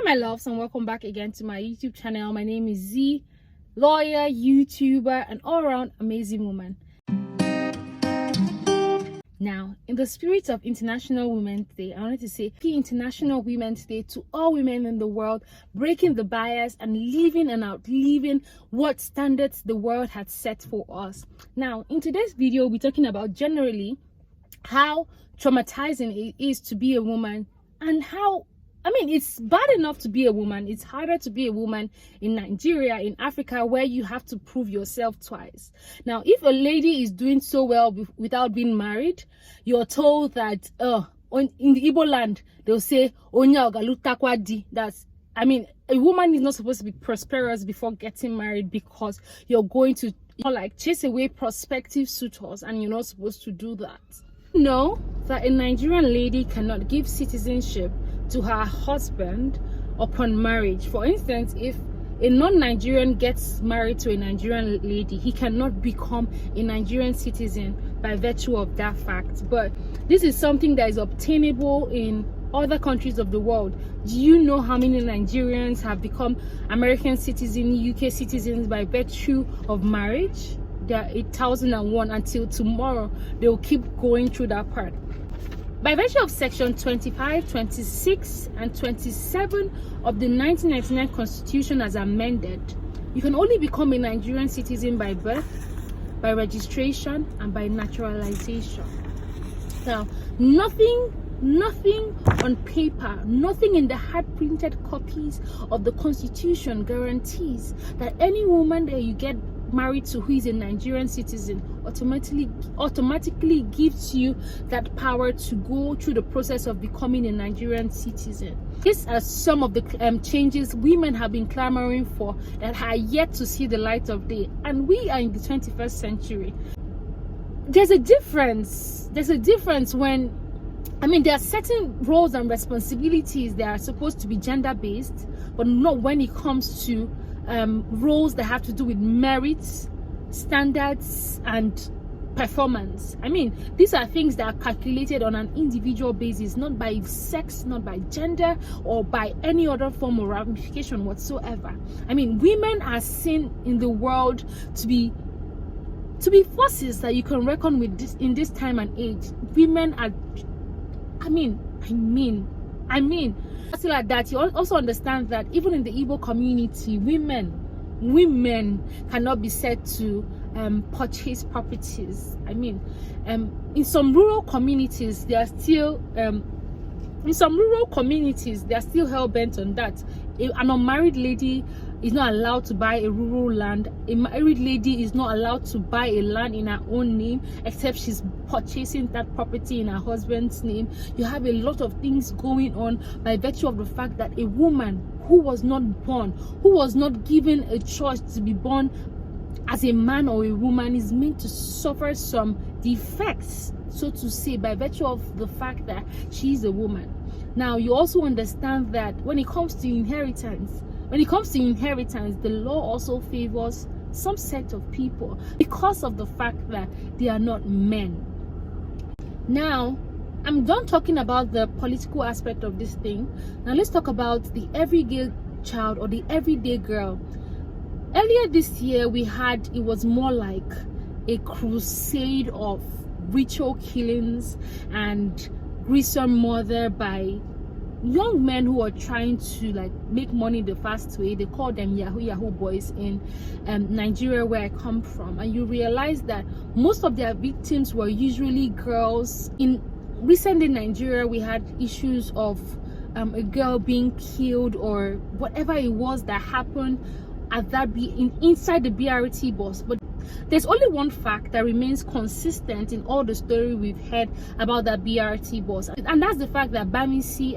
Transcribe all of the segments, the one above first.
my loves, and welcome back again to my YouTube channel. My name is Z, lawyer, YouTuber, and all-around amazing woman. Now, in the spirit of International Women's Day, I wanted to say Happy International Women's Day to all women in the world, breaking the bias and living and outliving what standards the world had set for us. Now, in today's video, we'll be talking about generally how traumatizing it is to be a woman, and how it's bad enough to be a woman. It's harder to be a woman in Nigeria, in Africa, where you have to prove yourself twice. Now, if a lady is doing so well without being married, you're told that in the Igbo land, they'll say, Onya ogalutakwa. That's, a woman is not supposed to be prosperous before getting married, because you're going to chase away prospective suitors, and you're not supposed to do that. Know that a Nigerian lady cannot give citizenship to her husband upon marriage. For instance, if a non-Nigerian gets married to a Nigerian lady, he cannot become a Nigerian citizen by virtue of that fact. But this is something that is obtainable in other countries of the world. Do you know how many Nigerians have become American citizens, UK citizens by virtue of marriage? There are 8,001. Until tomorrow, they will keep going through that part. By virtue of section 25, 26, and 27 of the 1999 Constitution as amended, you can only become a Nigerian citizen by birth, by registration, and by naturalization. Now, nothing on paper, nothing in the hard printed copies of the Constitution guarantees that any woman that you get married to who is a Nigerian citizen automatically gives you that power to go through the process of becoming a Nigerian citizen. These are some of the changes women have been clamoring for that are yet to see the light of day, and we are in the 21st century. There's a difference when there are certain roles and responsibilities that are supposed to be gender-based, but not when it comes to roles that have to do with merits, standards, and performance. These are things that are calculated on an individual basis, not by sex, not by gender, or by any other form of ramification whatsoever. Women are seen in the world to be forces that you can reckon with in this time and age. Women are Still at that, you also understand that even in the Igbo community, women cannot be said to purchase properties. In some rural communities, they are still hell bent on that. An unmarried lady is not allowed to buy a rural land. A married lady is not allowed to buy a land in her own name, except she's purchasing that property in her husband's name. You have a lot of things going on by virtue of the fact that a woman who was not born, who was not given a choice to be born as a man or a woman, is meant to suffer some defects, so to say, by virtue of the fact that she is a woman. Now, you also understand that when it comes to inheritance, the law also favors some set of people because of the fact that they are not men. Now, I'm done talking about the political aspect of this thing. Now, let's talk about the everyday child or the everyday girl. Earlier this year, it was more like a crusade of ritual killings and gruesome murder by young men who are trying to make money the fast way. They call them Yahoo boys in Nigeria, where I come from, and you realize that most of their victims were usually girls. Recently in Nigeria, we had issues of a girl being killed, or whatever it was that happened at that inside the BRT bus. But there's only one fact that remains consistent in all the story we've heard about that BRT bus, and that's the fact that Bamisi,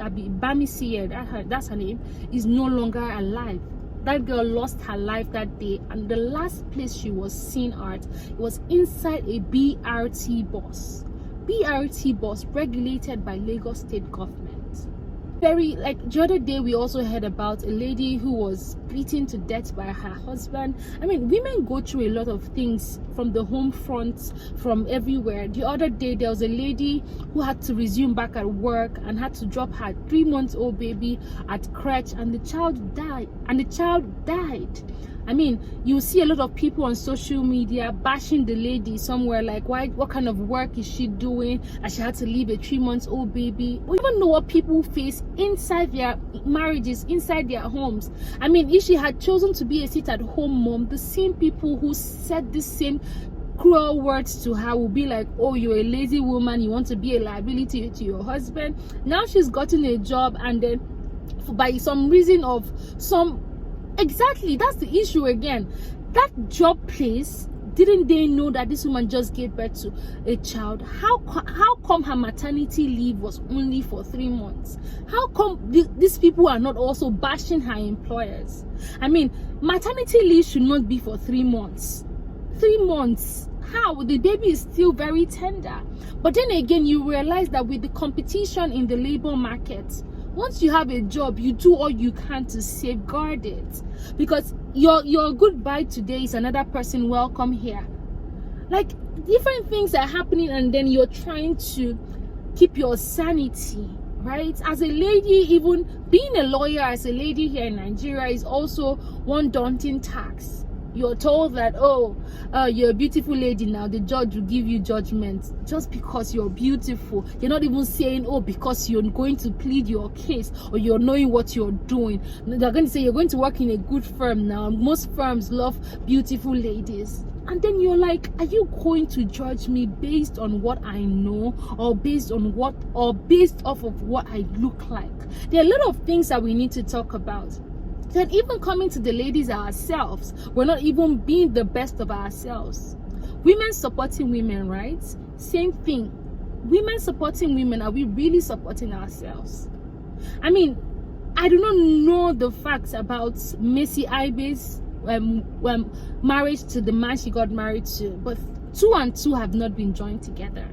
that's her name, is no longer alive. That girl lost her life that day, and the last place she was seen at was inside a BRT bus regulated by Lagos State government. Very, like the other day we also heard about a lady who was beaten to death by her husband. I mean, women go through a lot of things from the home front, from everywhere. The other day there was a lady who had to resume back at work and had to drop her 3-month-old baby at crèche, and the child died. I mean, you see a lot of people on social media bashing the lady somewhere, like, what kind of work is she doing, and she had to leave a 3-month-old baby. We don't know what people face inside their marriages, inside their homes. I mean, if she had chosen to be a sit-at-home mom, the same people who said the same cruel words to her will be like, oh, you're a lazy woman, you want to be a liability to your husband. Now she's gotten a job, and then by some reason of some, exactly, that's the issue again. That job place, didn't they know that this woman just gave birth to a child? How come her maternity leave was only for 3 months? How come these people are not also bashing her employers? I mean, maternity leave should not be for 3 months. 3 months, how? The baby is still very tender. But then again, you realize that with the competition in the labor market, once you have a job, you do all you can to safeguard it, because your goodbye today is another person welcome here. Like, different things are happening, and then you're trying to keep your sanity, right? As a lady, even being a lawyer as a lady here in Nigeria is also one daunting task. You're told that, oh, you're a beautiful lady now, the judge will give you judgment just because you're beautiful. You're not even saying, oh, because you're going to plead your case or you're knowing what you're doing. They're going to say you're going to work in a good firm now. Most firms love beautiful ladies. And then you're like, are you going to judge me based on what I know, or based off of what I look like? There are a lot of things that we need to talk about. Then even coming to the ladies ourselves, we're not even being the best of ourselves. Women supporting women, right? Same thing. Women supporting women, are we really supporting ourselves? I mean, I do not know the facts about Macy Ibe's marriage to the man she got married to, but 2 and 2 have not been joined together.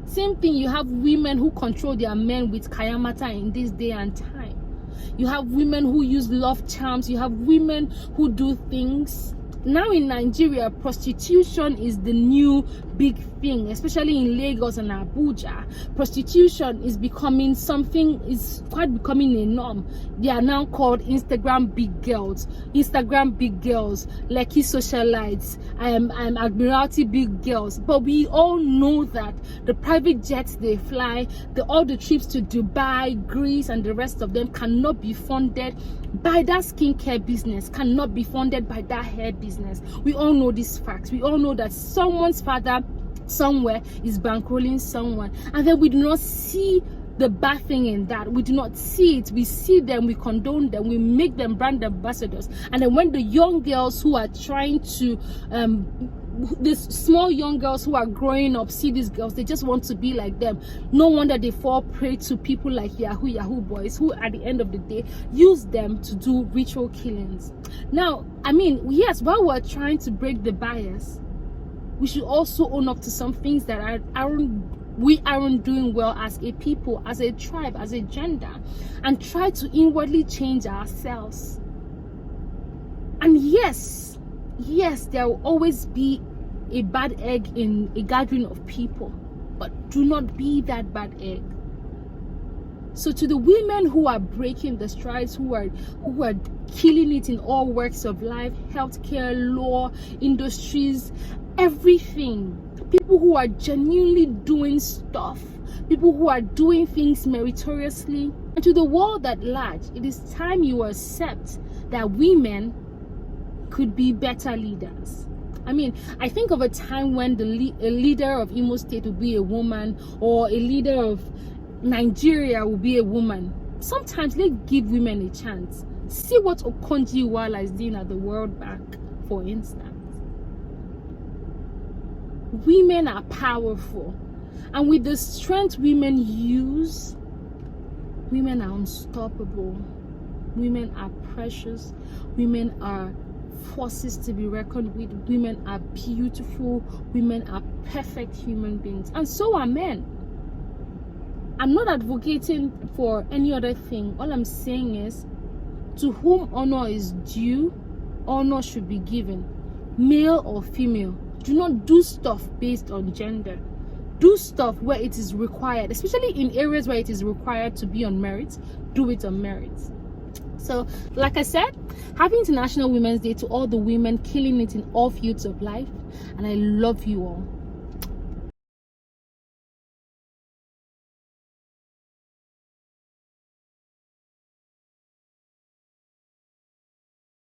Same thing, you have women who control their men with kayamata in this day and time. You have women who use love charms. You have women who do things. Now in Nigeria, prostitution is the new big thing, especially in Lagos and Abuja. Prostitution is becoming something, is quite becoming a norm. They are now called Instagram big girls, Lekki socialites, Admiralty big girls. But we all know that the private jets they fly, all the trips to Dubai, Greece, and the rest of them cannot be funded by that skincare business, cannot be funded by that hair business. We all know these facts. We all know that someone's father somewhere is bankrolling someone, and then we do not see the bad thing in that. We do not see it. We see them, we condone them, we make them brand ambassadors. And then when the young girls who are trying to these small young girls who are growing up see these girls, they just want to be like them. No wonder they fall prey to people like Yahoo boys, who at the end of the day use them to do ritual killings. Now, I mean, yes, while we're trying to break the bias, we should also own up to some things that we aren't doing well as a people, as a tribe, as a gender, and try to inwardly change ourselves. And yes, there will always be a bad egg in a gathering of people, but do not be that bad egg. So to the women who are breaking the strides, who are killing it in all works of life, healthcare, law, industries, everything, people who are genuinely doing stuff, people who are doing things meritoriously, and to the world at large, it is time you accept that women could be better leaders. I mean, I think of a time when a leader of Imo State would be a woman, or a leader of Nigeria will be a woman. Sometimes let's give women a chance. See what Okonjo-Iweala is doing at the World Bank, for instance. Women are powerful, and with the strength women use, women are unstoppable. Women are precious. Women are forces to be reckoned with. Women are beautiful. Women are perfect human beings, and so are men. I'm not advocating for any other thing. All I'm saying is, to whom honor is due, honor should be given, male or female. Do not do stuff based on gender. Do stuff where it is required, especially in areas where it is required to be on merit. Do it on merit. So, like I said, happy International Women's Day to all the women killing it in all fields of life, and I love you all.